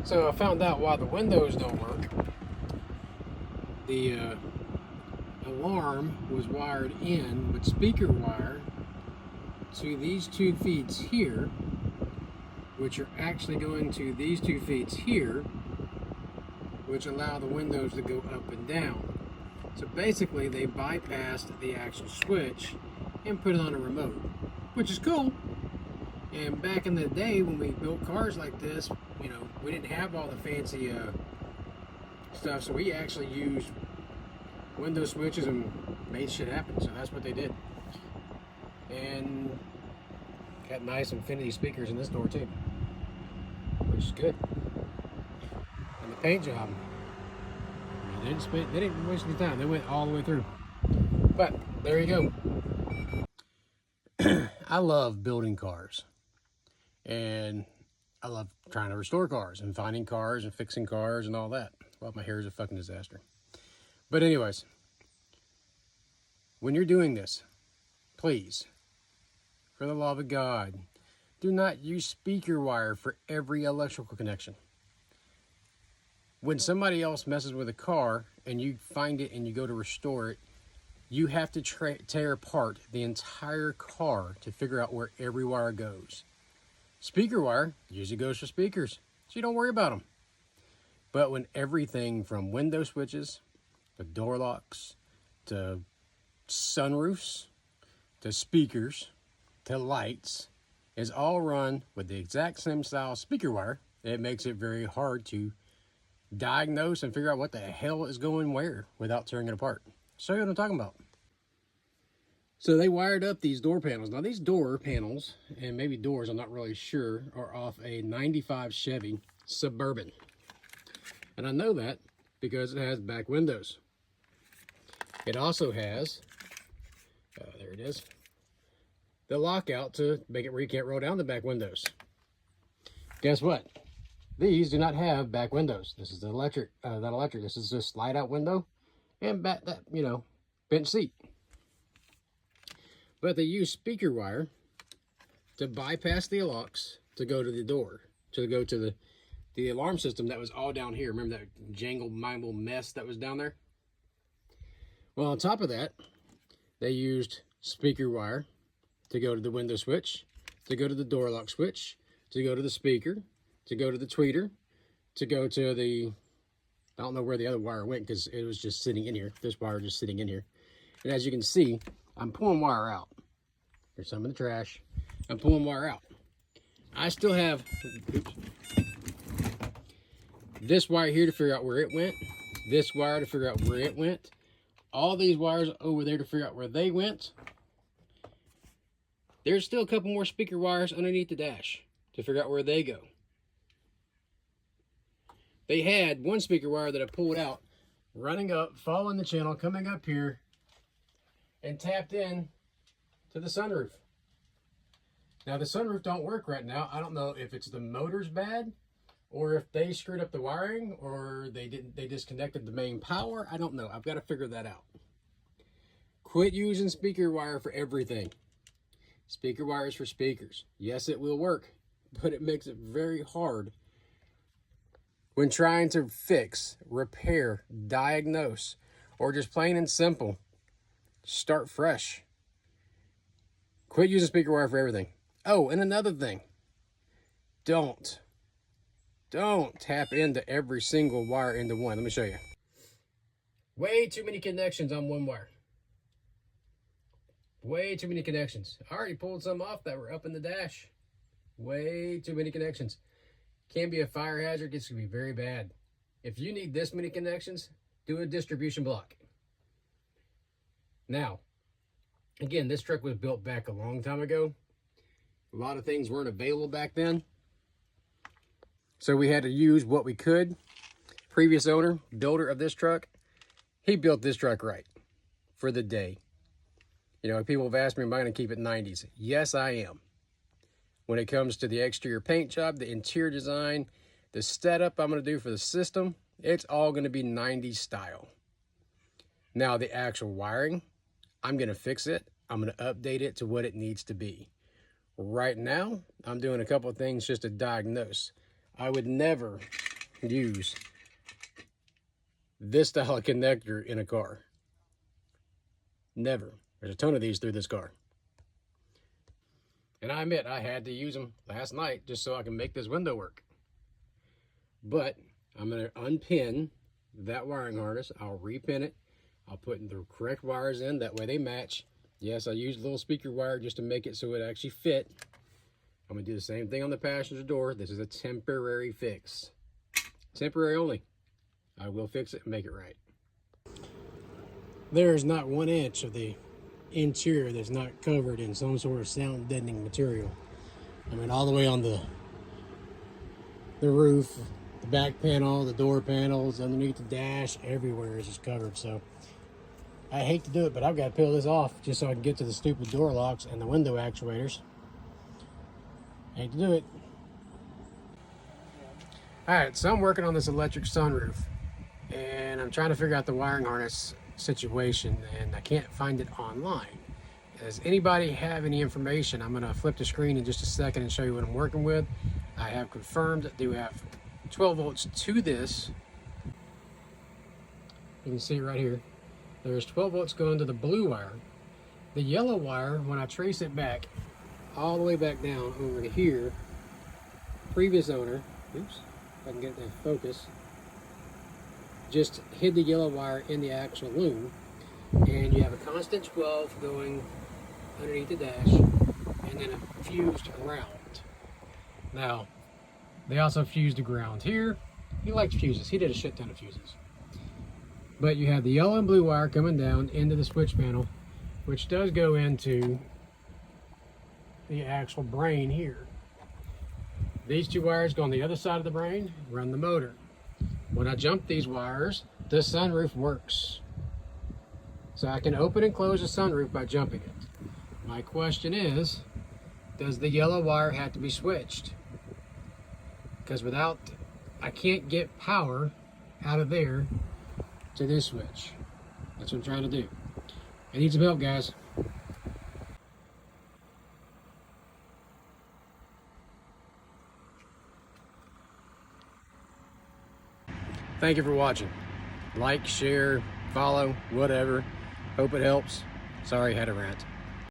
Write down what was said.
So I found out why the windows don't work. The alarm was wired in with speaker wire to these 2 feeds here, which are actually going to these 2 feeds here, which allow the windows to go up and down. So basically they bypassed the actual switch and put it on a remote, which is cool. And back in the day when we built cars like this, you know, we didn't have all the fancy stuff, so we actually used window switches and made shit happen. So that's what they did. And got nice infinity speakers in this door too, which is good. And the paint job, they didn't waste any time. They went all the way through. But there you go. I love building cars, and I love trying to restore cars and finding cars and fixing cars and all that. Well, my hair is a fucking disaster. But anyways, when you're doing this, please, for the love of God, do not use speaker wire for every electrical connection. When somebody else messes with a car and you find it and you go to restore it, you have to tear apart the entire car to figure out where every wire goes. Speaker wire usually goes for speakers, so you don't worry about them. But when everything from window switches to door locks to sunroofs to speakers to lights is all run with the exact same style speaker wire, it makes it very hard to diagnose and figure out what the hell is going where without tearing it apart. Show you what I'm talking about. So they wired up these door panels. Now these door panels, and maybe doors, I'm not really sure, are off a 95 Chevy Suburban. And I know that because it has back windows. It also has, there it is, the lockout to make it where you can't roll down the back windows. Guess what? These do not have back windows. This is the electric, This is just slide out window and back that, bench seat. But they use speaker wire to bypass the locks to go to the door, to go to the alarm system that was all down here. Remember that jangled mumble mess that was down there? Well, on top of that, they used speaker wire to go to the window switch, to go to the door lock switch, to go to the speaker, to go to the tweeter, to go to the, I don't know where the other wire went because it was just sitting in here. This wire just sitting in here. And as you can see, I'm pulling wire out. There's some in the trash. I'm pulling wire out. I still have this wire here to figure out where it went, this wire to figure out where it went, all these wires over there to figure out where they went. There's still a couple more speaker wires underneath the dash to figure out where they go. They had one speaker wire that I pulled out, running up, following the channel, coming up here, and tapped in to the sunroof. Now the sunroof don't work right now. I don't know if it's the motor's bad, or if they screwed up the wiring, or they disconnected the main power. I don't know. I've got to figure that out. Quit using speaker wire for everything. Speaker wire is for speakers. Yes, it will work, but it makes it very hard when trying to fix, repair, diagnose, or just plain and simple, start fresh. Quit using speaker wire for everything. Oh, and another thing. Don't tap into every single wire into one. Let me show you. Way too many connections on one wire. Way too many connections. I already pulled some off that were up in the dash. Way too many connections. Can be a fire hazard. It's going to be very bad. If you need this many connections, do a distribution block. Now, again, this truck was built back a long time ago. A lot of things weren't available back then. So we had to use what we could. Previous owner, builder of this truck, he built this truck right for the day. People have asked me, am I going to keep it 90s? Yes, I am. When it comes to the exterior paint job, the interior design, the setup I'm going to do for the system, it's all going to be 90s style. Now, the actual wiring, I'm going to fix it. I'm going to update it to what it needs to be. Right now, I'm doing a couple of things just to diagnose. I would never use this style of connector in a car. Never. There's a ton of these through this car. And I admit, I had to use them last night just so I can make this window work. But I'm going to unpin that wiring harness. I'll repin it. I'll put the correct wires in. That way they match. Yes, I used a little speaker wire just to make it so it actually fit. I'm going to do the same thing on the passenger door. This is a temporary fix. Temporary only. I will fix it and make it right. There is not 1 inch of the interior that's not covered in some sort of sound deadening material. I mean, all the way on the roof, the back panel, the door panels, underneath the dash, everywhere is just covered. So I hate to do it, but I've got to peel this off just so I can get to the stupid door locks and the window actuators. I hate to do it. Alright, so I'm working on this electric sunroof, and I'm trying to figure out the wiring harness situation, and I can't find it online. Does anybody have any information? I'm going to flip the screen in just a second and show you what I'm working with. I have confirmed that do have 12 volts to this. You can see right here. There's 12 volts going to the blue wire. The yellow wire, when I trace it back, all the way back down over to here, previous owner, oops, if I can get that focus, just hid the yellow wire in the actual loom, and you have a constant 12 going underneath the dash, and then a fused ground. Now, they also fused a ground here. He likes fuses. He did a shit ton of fuses. But you have the yellow and blue wire coming down into the switch panel, which does go into the actual brain here. These two wires go on the other side of the brain, run the motor. When I jump these wires, the sunroof works. So I can open and close the sunroof by jumping it. My question is, does the yellow wire have to be switched? Because without, I can't get power out of there to this switch. That's what I'm trying to do. I need some help, guys. Thank you for watching. Like, share, follow, whatever. Hope it helps. Sorry I had a rant.